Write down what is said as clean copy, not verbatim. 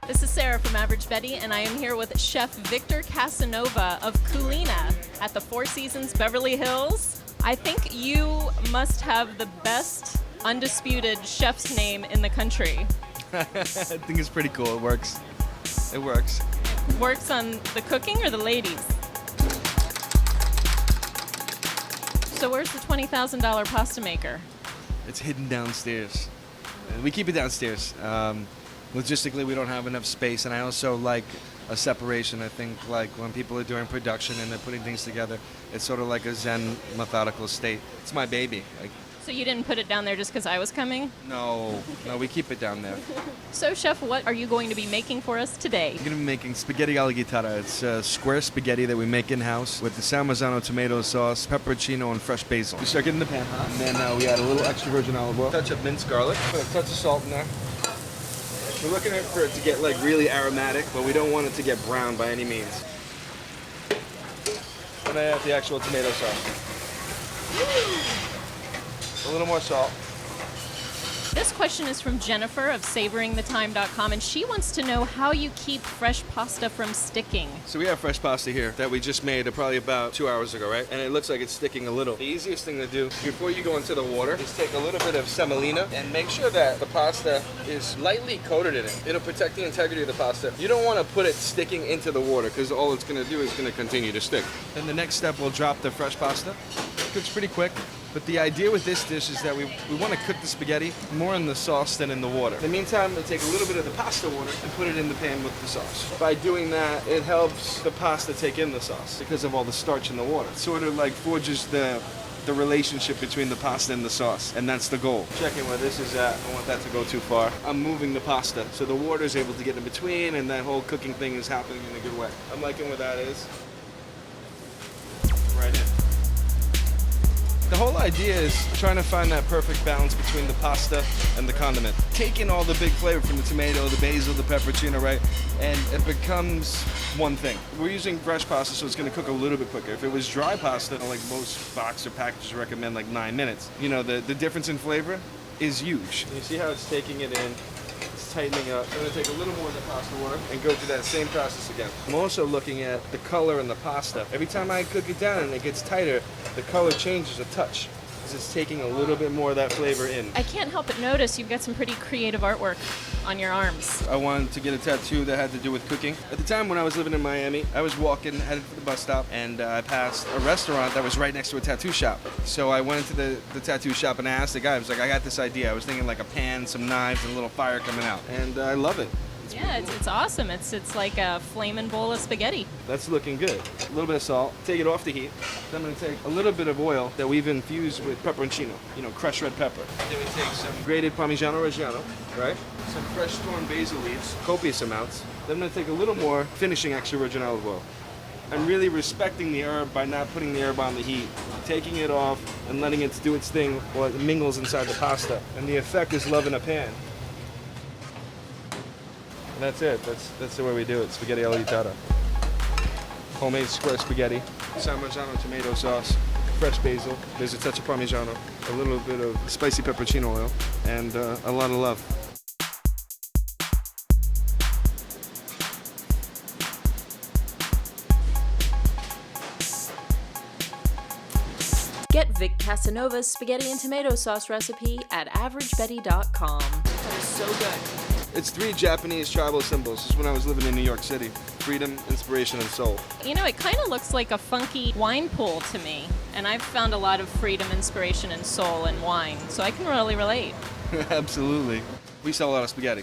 This is Sara from Average Betty, and I am here with Chef Victor Casanova of Culina at the Four Seasons Beverly Hills. I think you must have the best undisputed chef's name in the country. I think it's pretty cool. It works. It works. Works on the cooking or the ladies? So where's the $20,000 pasta maker? It's hidden downstairs. We keep it downstairs. Logistically, we don't have enough space, and I also like a separation. I think like when people are doing production and they're putting things together, it's sort of like a zen, methodical state. It's my baby. So you didn't put it down there just because I was coming? No, we keep it down there. So, Chef, what are you going to be making for us today? I'm going to be making spaghetti alla Chitarra. It's square spaghetti that we make in-house with the San Marzano tomato sauce, Peperoncino and Fresh Basil. We start getting the pan hot, and then we add a little extra virgin olive oil, touch of minced garlic, put a touch of salt in there. We're looking for it to get like really aromatic, but we don't want it to get brown by any means. And I add the actual tomato sauce. A little more salt. This question is from Jennifer of SavoringTheTime.com, and she wants to know how you keep fresh pasta from sticking. So we have fresh pasta here that we just made probably about 2 hours ago, right? And it looks like it's sticking a little. The easiest thing to do before you go into the water is take a little bit of semolina and make sure that the pasta is lightly coated in it. It'll protect the integrity of the pasta. You don't want to put it sticking into the water because all it's going to do is going to continue to stick. Then the next step, we'll drop the fresh pasta. It cooks pretty quick. But the idea with this dish is that we want to cook the spaghetti more in the sauce than in the water. In the meantime, we'll take a little bit of the pasta water and put it in the pan with the sauce. By doing that, it helps the pasta take in the sauce because of all the starch in the water. It sort of like forges the relationship between the pasta and the sauce, and that's the goal. Checking where this is at. I don't want that to go too far. I'm moving the pasta so the water is able to get in between and that whole cooking thing is happening in a good way. I'm liking where that is. Right in. The whole idea is trying to find that perfect balance between the pasta and the condiment. Taking all the big flavor from the tomato, the basil, the pepperoncino, right? And it becomes one thing. We're using fresh pasta, so it's going to cook a little bit quicker. If it was dry pasta, like most box or packages recommend like 9 minutes, you know, the difference in flavor is huge. You see how it's taking it in? It's tightening up. I'm going to take a little more of the pasta water and go through that same process again. I'm also looking at the color in the pasta. Every time I cook it down and it gets tighter, the color changes a touch because it's taking a little bit more of that flavor in. I can't help but notice you've got some pretty creative artwork on your arms. I wanted to get a tattoo that had to do with cooking. At the time when I was living in Miami, I was walking, headed for the bus stop, and I passed a restaurant that was right next to a tattoo shop. So I went into the tattoo shop and I asked the guy, I was like, I got this idea. I was thinking like a pan, some knives, and a little fire coming out. And I love it. Yeah, it's awesome. It's like a flaming bowl of spaghetti. That's looking good. A little bit of salt. Take it off the heat. Then I'm going to take a little bit of oil that we've infused with peperoncino, you know, crushed red pepper. Then we take some grated Parmigiano Reggiano, right? Some fresh torn basil leaves, copious amounts. Then I'm going to take a little more finishing extra virgin olive oil. I'm really respecting the herb by not putting the herb on the heat, taking it off and letting it do its thing while it mingles inside the pasta. And the effect is love in a pan. And that's it. That's the way we do it. Spaghetti alla Chitarra. Homemade square spaghetti, San Marzano tomato sauce, fresh basil. There's a touch of Parmigiano, a little bit of spicy pepperoncino oil, and a lot of love. Get Vic Casanova's spaghetti and tomato sauce recipe at averagebetty.com. That is so good. It's 3 Japanese tribal symbols. This is when I was living in New York City. Freedom, inspiration, and soul. You know, it kind of looks like a funky wine pool to me. And I've found a lot of freedom, inspiration, and soul in wine. So I can really relate. Absolutely. We sell a lot of spaghetti.